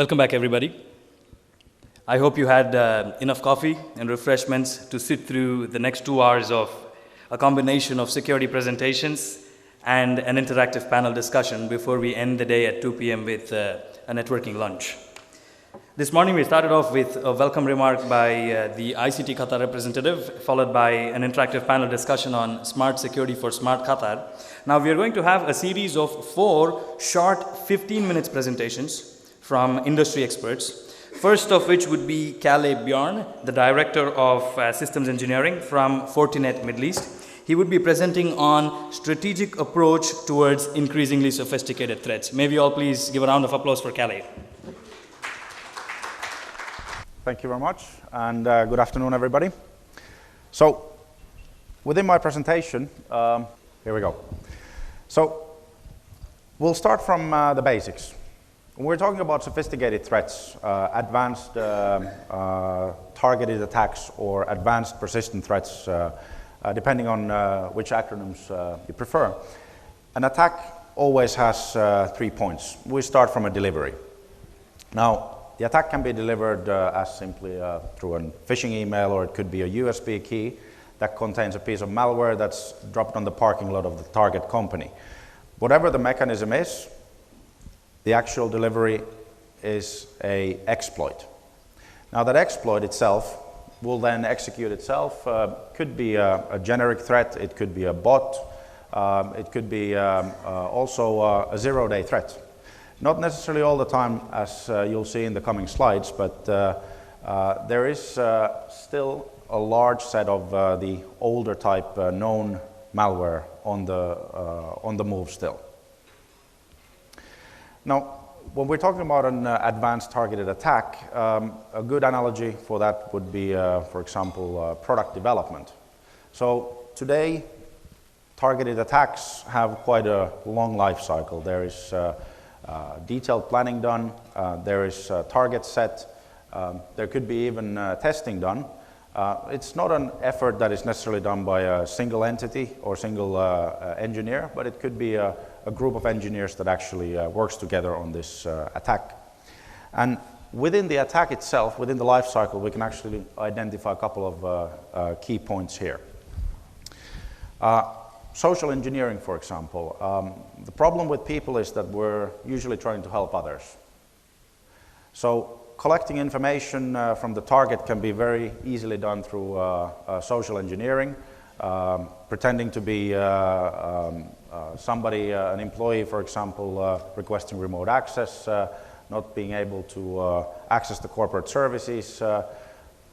Welcome back, everybody. I hope you had enough coffee and refreshments to sit through the next 2 hours of a combination of security presentations and an interactive panel discussion before we end the day at 2 p.m. with a networking lunch. This morning we started off with a welcome remark by the ICT Qatar representative, followed by an interactive panel discussion on smart security for smart Qatar. Now we are going to have a series of 4 short 15 minutes presentations from industry experts. First of which would be Kalle Bjorn, the Director of Systems Engineering from Fortinet Middle East. He would be presenting on strategic approach towards increasingly sophisticated threats. May we all please give a round of applause for Kalle. Thank you very much, and good afternoon, everybody. So, within my presentation, here we go. So, we'll start from the basics. When we're talking about sophisticated threats, advanced targeted attacks, or advanced persistent threats, depending on which acronyms you prefer, an attack always has 3 points. We start from a delivery. Now, the attack can be delivered as simply through a phishing email, or it could be a USB key that contains a piece of malware that's dropped on the parking lot of the target company. Whatever the mechanism is, the actual delivery is an exploit. Now that exploit itself will then execute itself. Could be a generic threat, it could be a bot, it could be also a zero-day threat. Not necessarily all the time, as you'll see in the coming slides, but there is still a large set of the older type known malware on the move still. Now, when we're talking about an advanced targeted attack, a good analogy for that would be, for example, product development. So today, targeted attacks have quite a long life cycle. There is detailed planning done, there is target set, there could be even testing done. It's not an effort that is necessarily done by a single entity or single engineer, but it could be a group of engineers that actually works together on this attack. And within the attack itself, within the life cycle, we can actually identify a couple of key points here. Social engineering, for example. The problem with people is that we're usually trying to help others. So collecting information from the target can be very easily done through social engineering, pretending to be somebody, an employee, for example, requesting remote access, not being able to access the corporate services.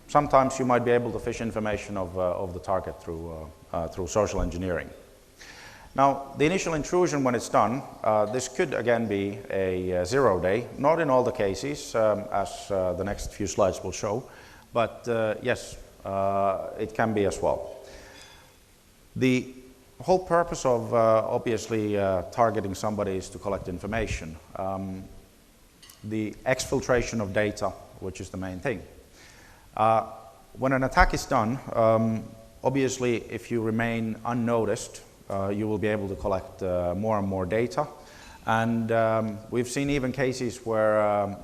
Sometimes you might be able to fish information of the target through social engineering. Now, the initial intrusion, when it's done, this could again be a zero-day, not in all the cases, as the next few slides will show, but yes, it can be as well. The whole purpose of obviously targeting somebody is to collect information. The exfiltration of data, which is the main thing. When an attack is done, obviously if you remain unnoticed, you will be able to collect more and more data. And we've seen even cases where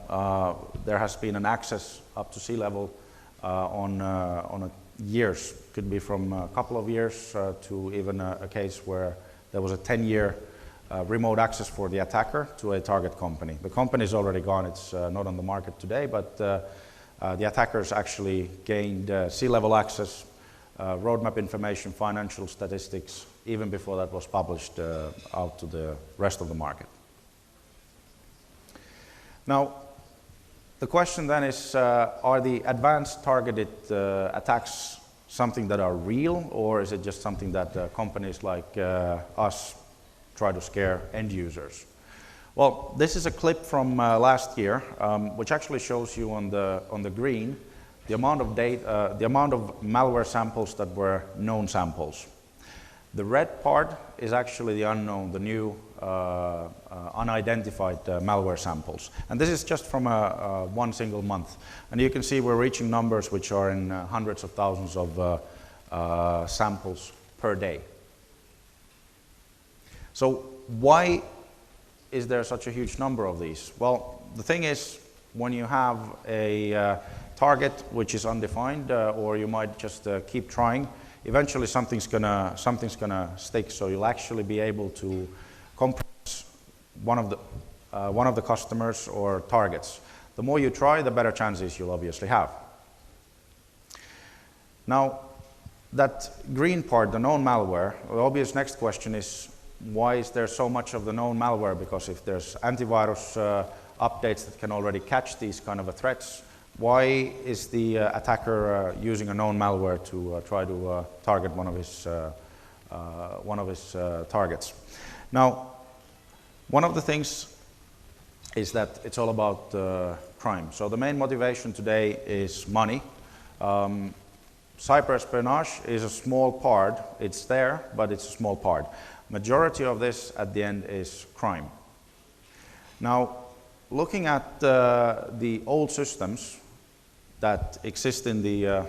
there has been an access up to sea level on years. Could be from a couple of years to even a case where there was a 10-year remote access for the attacker to a target company. The company is already gone, it's not on the market today, but the attackers actually gained sea level access, roadmap information, financial statistics, even before that was published out to the rest of the market. Now, the question then is, are the advanced targeted attacks something that are real, or is it just something that companies like us try to scare end users? Well, this is a clip from last year, which actually shows you on the green the amount of data, the amount of malware samples that were known samples. The red part is actually the unknown, the new unidentified malware samples. And this is just from one single month. And you can see we're reaching numbers which are in hundreds of thousands of samples per day. So why is there such a huge number of these? Well, the thing is, when you have a target which is undefined, or you might just keep trying, eventually something's gonna stick. So you'll actually be able to compromise one of the customers or targets. The more you try, the better chances you'll obviously have. Now, that green part, the known malware, the obvious next question is, why is there so much of the known malware? Because if there's antivirus updates that can already catch these kind of threats, why is the attacker using a known malware to try to target one of his targets? Now, one of the things is that it's all about crime. So the main motivation today is money. Cyber espionage is a small part. It's there, but it's a small part. Majority of this at the end is crime. Now, looking at the old systems that exist in the,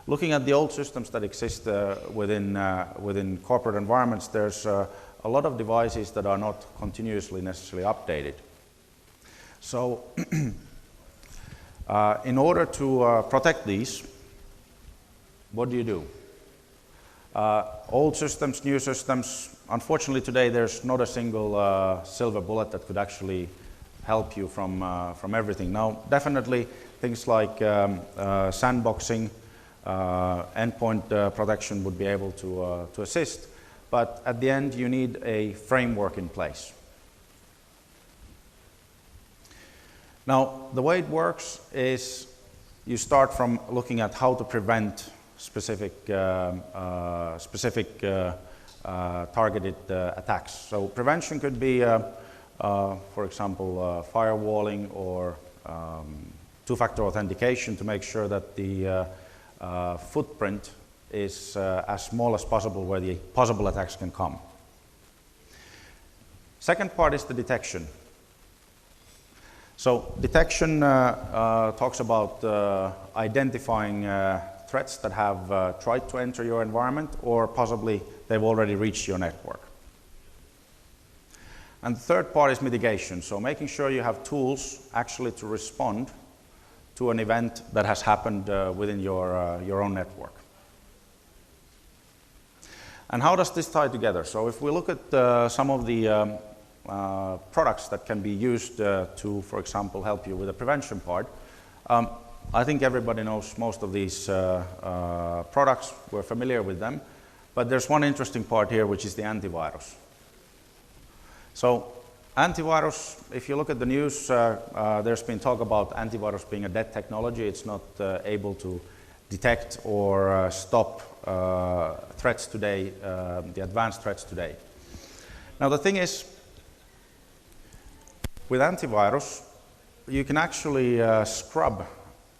looking at the old systems that exist within corporate environments, there's a lot of devices that are not continuously necessarily updated. So, in order to protect these, what do? Old systems, new systems, unfortunately today there's not a single silver bullet that could actually help you from everything. Now, definitely things like sandboxing, endpoint protection would be able to assist, but at the end you need a framework in place. Now, the way it works is you start from looking at how to prevent specific targeted attacks. So prevention could be, for example, firewalling or two-factor authentication to make sure that the footprint is as small as possible where the possible attacks can come. Second part is the detection. So detection talks about identifying threats that have tried to enter your environment, or possibly they've already reached your network. And the third part is mitigation, so making sure you have tools actually to respond to an event that has happened within your own network. And how does this tie together? So if we look at some of the products that can be used to, for example, help you with the prevention part, I think everybody knows most of these products. We're familiar with them. But there's one interesting part here, which is the antivirus. So antivirus, if you look at the news, there's been talk about antivirus being a dead technology. It's not able to detect or stop threats today, the advanced threats today. Now the thing is, with antivirus, you can actually scrub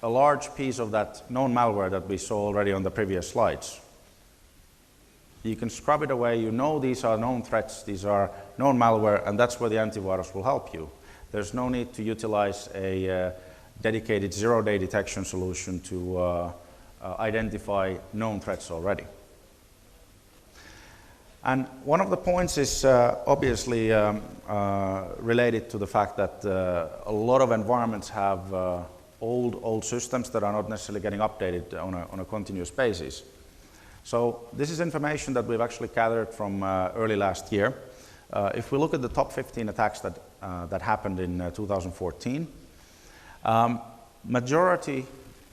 a large piece of that known malware that we saw already on the previous slides. You can scrub it away. You know these are known threats, these are known malware, and that's where the antivirus will help you. There's no need to utilize a dedicated zero-day detection solution to identify known threats already. And one of the points is obviously related to the fact that a lot of environments have old systems that are not necessarily getting updated on a continuous basis. So this is information that we've actually gathered from early last year. If we look at the top 15 attacks that happened in 2014, majority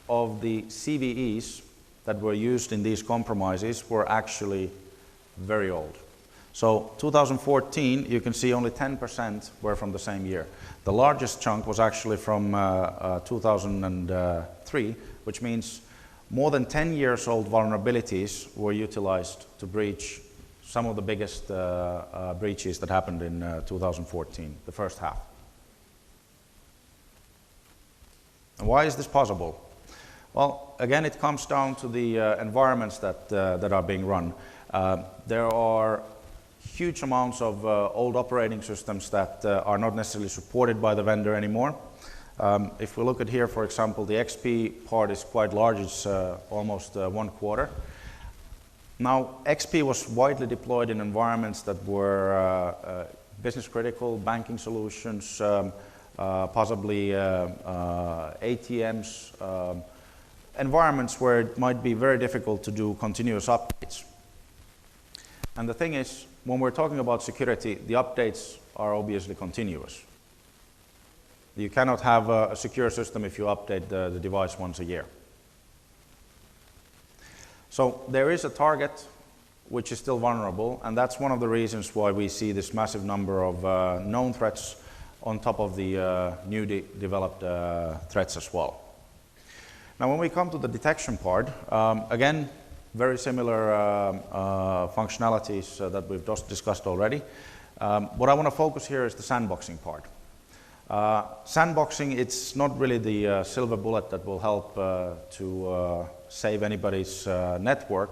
of the CVEs that were used in these compromises were actually very old. So 2014, you can see only 10% were from the same year. The largest chunk was actually from 2003, which means more than 10 years old vulnerabilities were utilized to breach some of the biggest breaches that happened in 2014, the first half. And why is this possible? Well, again, it comes down to the environments that are being run. There are huge amounts of old operating systems that are not necessarily supported by the vendor anymore. If we look at here, for example, the XP part is quite large. It's almost 1/4. Now, XP was widely deployed in environments that were business critical, banking solutions, possibly ATMs, environments where it might be very difficult to do continuous updates. And the thing is, when we're talking about security, the updates are obviously continuous. You cannot have a secure system if you update the device once a year. So there is a target which is still vulnerable, and that's one of the reasons why we see this massive number of known threats on top of the newly developed threats as well. Now when we come to the detection part, again, very similar functionalities that we've just discussed already. What I want to focus here is the sandboxing part. Sandboxing, it's not really the silver bullet that will help to save anybody's network,